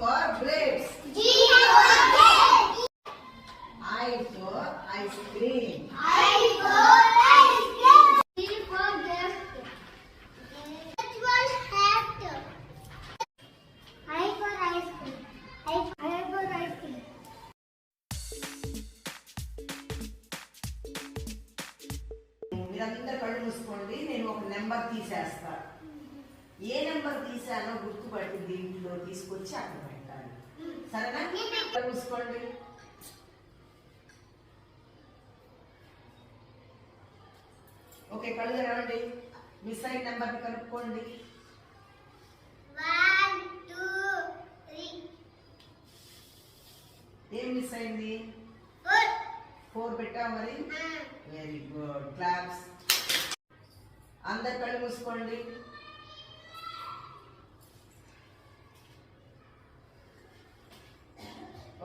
for grapes. G for grapes. I for ice cream. I for ice cream. G for gift. H for hat. I for ice cream. I for ice cream. మీరందరూ కళ్ళు మూసుకోండి. నేను ఒక number తీసేస్తా. ఏ number తీసానో గుర్తుపట్టి దీంట్లో తీసుకొచ్చి అక్కడ పెట్టాలి. సరేనా? కళ్ళు మూసుకోండి. ఓకే, కళ్ళు తెరవండి. మిస్ అయిన నెంబర్ని కనుక్కోండి. 1 2 3. ఏం మిస్ అయింది? 4. 4 పెట్టావు మరి. Very good, claps. అందరు కళ్ళు మూసుకోండి.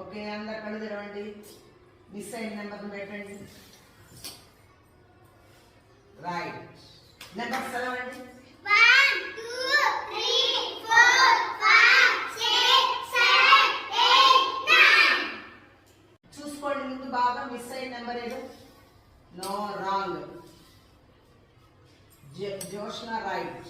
ఓకే, అందరు కళ్ళు తెరవండి. మిస్ అయిన నెంబర్ని పెట్టండి. రైట్, నెంబర్ చదవండి. 1 2 3 4 5 6 7 8 9. చూసుకోండి ముందు బాగా. మిస్ అయిన నెంబర్ ఏదో? No, wrong. జోష్న రైట్.